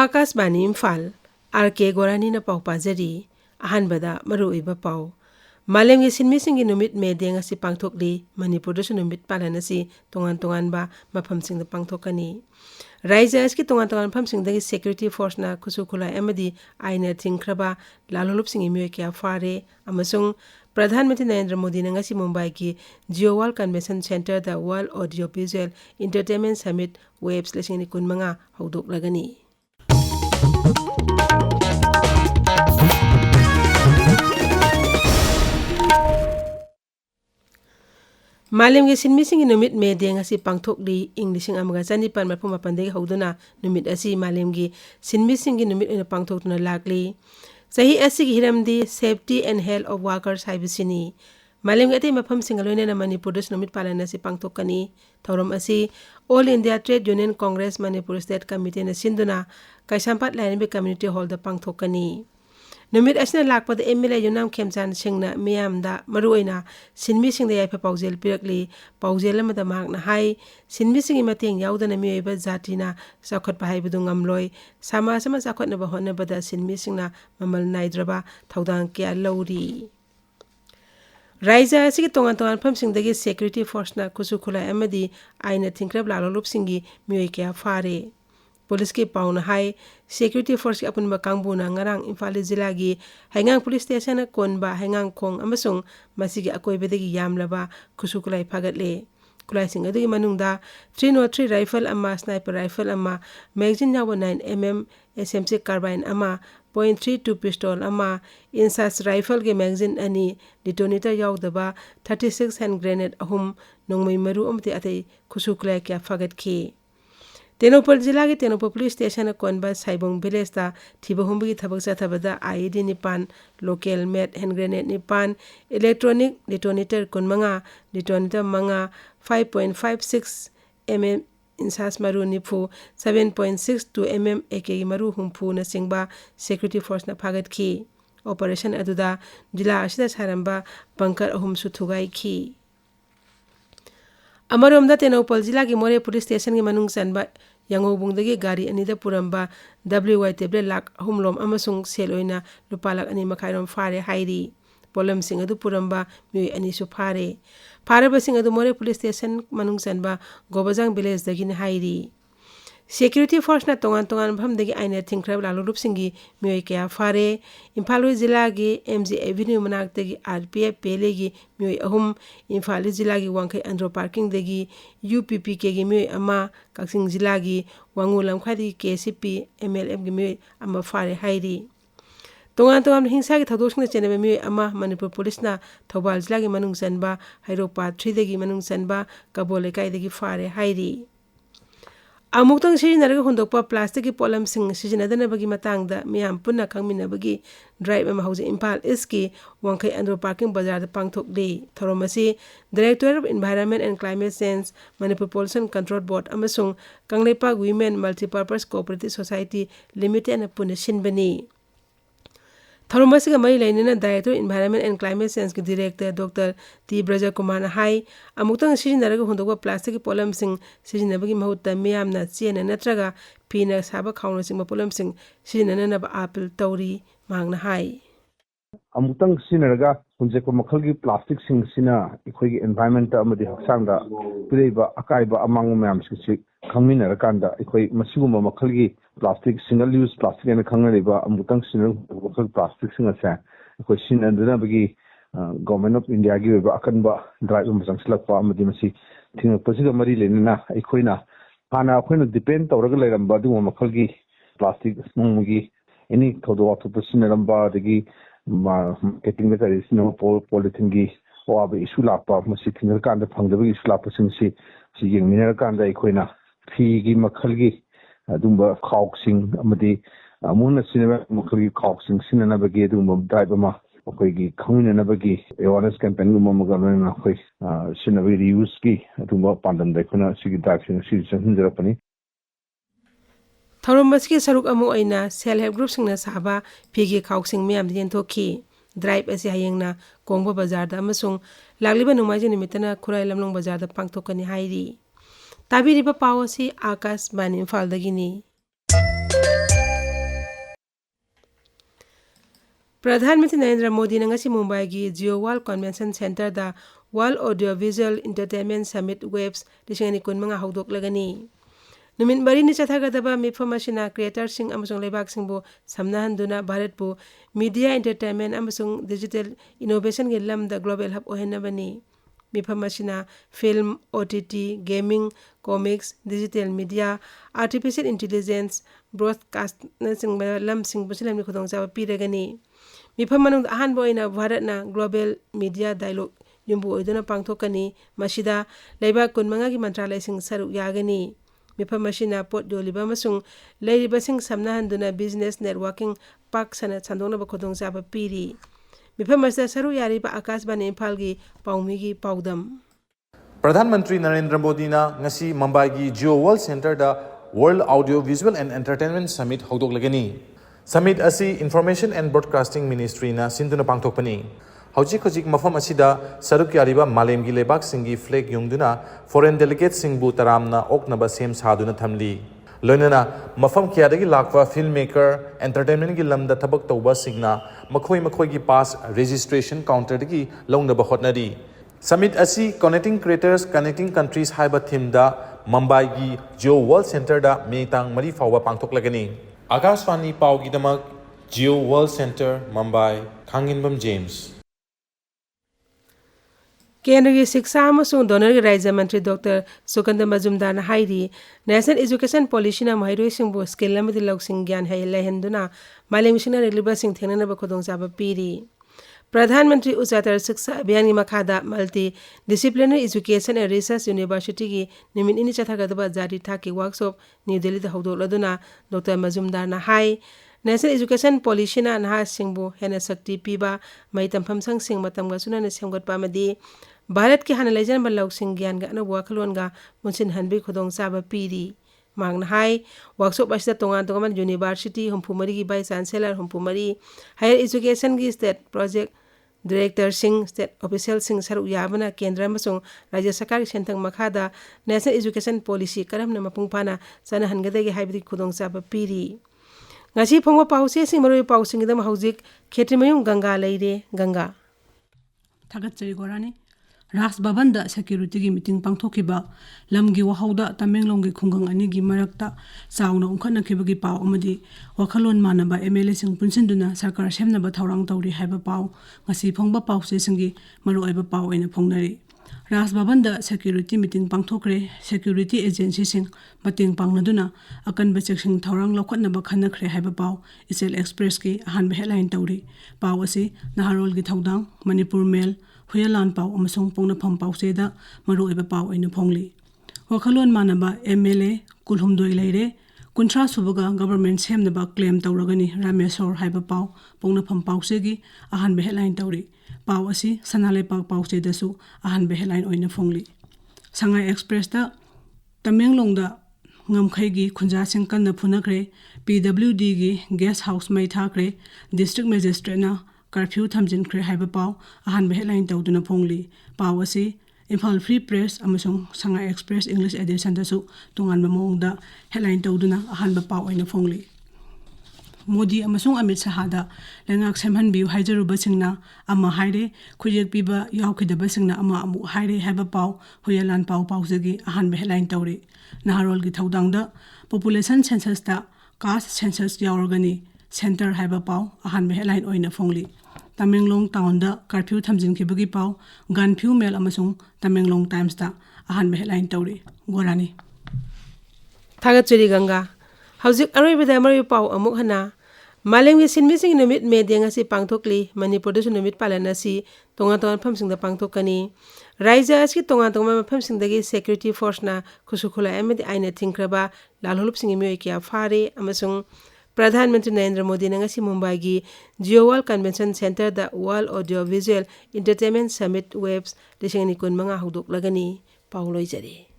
Akashvani Imphal R.K.Gorani na pau pajari ahanbada maruiba pau Malemgi sinmisingi numit medeng asi pangthokli Manipur da numit palan asi tongan ba mafamsing da pangthokani Raija aski tongan famsing dagi security force na kusukhula amadi aina thingkraba lalholupsing imyo kya fare amasung Pradhan Mantri Narendra Modi na ngasi Mumbai ki Geowal Convention Center da World Audio Visual Entertainment Summit Webs lasing ni kun mga haudok lagani Malemgi sinmisingi numit medeng asi pangthokli Englising amaga Chanipan marphum mapandegi hauduna numit asi malemgi sinmisingi numit ina pangthokna lakli Sahi asigi hiramdi safety and health of workers haibisini Malemgi ati mafam singaloina na Manipur das numit palana si pangthokani Thauram asi All India Trade Union Congress Manipur State Committee na sinduna Kaisampat Lainbe Community Hall da pangthokani Numit asna lakpa da MLA Yunam Khemchan Singna miyam da maruina sinmi sing da yaipa paujel pirakli paujel amada magna hai sinmi singi mateng yaudana miyoiba zatina sakot pa haibudu ngamloi sama sakot na bahona bada sinmi singna mamal naidraba thaudang kya lauri Raija asigi tongan pham sing dagi security force na kusukhula amadi aina thinkrab lalolup singi miyoi kya fare Police ki pauna hai security force ki apun bakangbu na ngarang Imphal Jilla gi hangang police station na konba hangang khong amasung masigi akoi bedegi yamlaba kusukulai phaгаtle kulai sing adu manungda 303 rifle amma sniper rifle amma magazine yawa 9mm SMC carbine amma .32 pistol amma insas rifle ge magazine ani detonator yawdaba 36 hand grenade ahum nongmai maru amti atai kusukulai kya phagat ki Tenopal Jilla ki Tenopal Police Station na konba Saibong Village ta thiba humbi ki thabak chathabada IED nipan local made hand grenade nipan electronic detonator kunmanga detonator manga 5.56 mm insas maru nifu 7.62 mm AK maru humpu na singba security force na phagat ki operation aduda jilla asida saramba bunker ahum su thugai ki Amaromda Tenopal Jilla ki More Police Station ki manung sanba Yangobungdagi gari anida puramba WY table lak humlom amasung seloina lupalak ani makhairom fare hairi polam sing adu puramba mi ani su fare basing adu More Police Station manung sanba Gobajang village dagi ni hairi Security force na tongan bham dagi aina thinkrab lalolup singi mi kya fare Imphal Jilla gi MG Avenue manak dagi RPF pele gi mi ahum Imphal Jilla gi Wangkai Andro parking dagi UPP ke gi mi ama Kaksing Jilla gi Wangulam khadi KCP MLM gi mi ama fare hairi tongan hingsa gi thadosh na chenebe mi ama Manipur police na Thobal Jilla gi manung sanba Hairopa 3 dagi manung sanba Kabole kai dagi fare hairi Amuktang sizinaraga hundokpa plastic ki polam sing sizinadana bagi matangda miyam punna khangmina bagi drive ama hause Imphal East ki Wangkai Andro parking bazar da pangthokli thoromasi Director of Environment and Climate Change Manipur Pollution Control Board amasung Kangleipak Women Multipurpose Cooperative Society Limited na punna sinbani Thoromasi ga mai lainina Director Environment and Climate Change ki Director Dr. T. Braja Kumar na hai amuktang sizinaraga hundokpa plastic ki polam sing sizinabagi mahutta miyamna chena natraga pina saba khawna sing polam sing sizinana na ba appeal tawri mangna hai Amutang sinaraga hunjeko makhalgi plastic sing sina ikhoigi environment amadi haksangda pireba akaiba amangu mayam sik khangminara kanda ikhoi masiguma makhalgi plastic single use plastic ena khangnariba amutang sinaraga makhal plastic singa sa ikhoi sinanduna bagi government of India gi ba akanba drive masang silakpa amadi masi thing pasiga mari lenina ikhoina hana akhoina depend tawraga leiramba du makhalgi plastic munggi any thodo to sinaramba dagi marketing में करें इसने polythene की वो अब issue लापा मसी थिंगर कांडे फंगदे भी issue लापा सिंसी सिंग मिनर कांडे इकोइना फी की मखल की दुंबा खाउक्सिंग अमदी मुन सिनेमा मखल की खाउक्सिंग सिनेना बगी दुंबा ड्राइव मा ओके की खंगने बगी अवेयरनेस कैंपेन गुम मगलना कोई सिनेमा रियूज की दुंबा पांडन देखना सिगी drive सिगी संजरपनी Thaurumbas ki saruk amu aina self help group singna sahaba phigi khauksing miyam den thokhi drive ase hayengna kongba bazar da amasung lagliba numaji nimitana khurai lamlong bazar da pangthokani hairi tabiriba pawasi Akashvani Imphal dagini Pradhan Mantri Narendra Modi na ngasi Mumbai gi Geo World Convention Center da World Audiovisual Entertainment Summit Webs 2019 haudoklagani. Numit bari ni chathagadaba mifam asina creator sing amasung lebak singbo samnahanduna Bharat bu media entertainment amasung digital innovation ge lamda global hub ohenabani. Mifam asina film, OTT, gaming, comics, digital media, artificial intelligence, broadcast na sing lam sing busilam ni khudong jawa piragani. Mifam manung ahan boy na Bharat na global media dialogue yumbu oiduna pangthokani masida lebak kunmanga gi mantralay sing saruk yagani. Mifam asina pot yoliba amasung leiriba sing samnahanduna business networking pak sana chandongna ba khodong jaba piri. Mifam asida saru yariba Akashbani Imphal gi paumi gi paudam. Pradhan Mantri Narendra Modi na ngasi Mumbai gi Geo World Center da World Audio Visual and Entertainment Summit haudoklagani. Summit asi Information and Broadcasting Ministry na sinduna pangthokpani. Hojik mafam asida saruk yariba malem gi lebak singi flag yungduna foreign delegates singbu taramna oknaba sem saduna thamli. Loinana mafam kiyadagi lakwa filmmaker entertainment gi lamda thabak tawba singna makhoi gi pass registration counter gi longnaba hotnari. Summit asi connecting creators connecting countries haiba theme da Mumbai gi Geo World Center da metang mari fawa pangthoklagani. Akashvani pau gi damak Geo World Center Mumbai Khanginbam James. Kendra gi Shiksha amasung Donor gi Raja Mantri Dr. Sukanda Majumdar na hairi National Education Policy na mahairoi singbu skill amadi loksing gyan hai lehenduna malem singna reliba sing thengnana ba khodong jaba piri. Pradhan Mantri Uchatar Shiksha Abhiyan gi makhada multi disciplinary education and research university gi nimin ini chathagadaba jari thaki workshop New Delhi da haudoladuna Dr. Majumdar na hai National Education Policy na naha singbu hena sakti piba mai tampham sang sing matam ga sunana semgot pamadi Bharat ki hana lejan balok sing gyan ga na wakalon ga munsin hanbi khodong saba piri magna hai workshop asida tongan university humpumari gi vice chancellor humpumari higher education gi state project director sing state official sing saru yabana kendra masung rajya sarkar sentang makhada national education policy karamna mapung pana sana hangada gi haibri khodong saba piri ngasi phongwa pause sing maroi pausing dam haujik Kshetrimayum Ganga leire Ganga Kshetrimayum Ras Babanda security gi meeting pangthokiba lamgi wahauda Tamenglong gi khungang ani gi marakta sauna ungkhana khibagi paw amadi wakhalon manaba MLA sing punsinduna sarkar semnaba thaurang tawri haiba paw ngasi phongba pawse singi maroiba paw ena phongnari Ras Babanda security meeting pangthokre security agency sing mating pangnaduna akan bacheksing thaurang lokhatnaba khanakre haiba paw Isel Express ki ahan headline tawri paw asi Naharol gi thaudang Manipur Mail Huyalan pau amasung pongna pham pau seda maru eba pau ina phongli wakhalon manaba MLA kulhumdoi leire kuntra subaga government semnaba claim tawragani Ramesor haiba pau pongna pham pau segi ahan be headline tawri pau asi sanale pak pau seda su ahan be headline oina phongli Sangai Express da Tamenglong da ngamkhai gi khunja sing kan na phunakre PWD gi guest house mai thakre district magistrate na curfew thamjin kre haiba paw ahan be headline tawduna phongli paw asi Imphal Free Press amasung Sangai Express English edition da su tungan mamong da headline tawduna ahan ba paw oina phongli Modi amasung Amit Shah da lengak semhan biu haijaruba singna ama haire khujek piba yawkhidaba singna ama amu haire haiba paw huyalan paw jagi ahan be headline tawri Naharol gi thaudang da population census da caste census yawrgani center haiba paw ahan be headline oina phongli Tamenglong town da curfew thamjin khibagi paw Ganphu Mail amasung Tamenglong Times da ahan be headline tawri Gorani Thagachuri Ganga Haujik aroibada mari paw amuk hana malem gi sinmising numit media ngasi pangthokli Manipur du numit palana si tonga phamsing da pangthokani Raija aski tonga phamsing dagi security force na khusukhula amedi aina thingkraba lalholup singi myoi kya fare amasung Pradhan Mantri Narendra Modi na ngasi Mumbai gi Geo World Convention Center da World Audio Visual Entertainment Summit Webs 2019 haudoklagani pauloi jari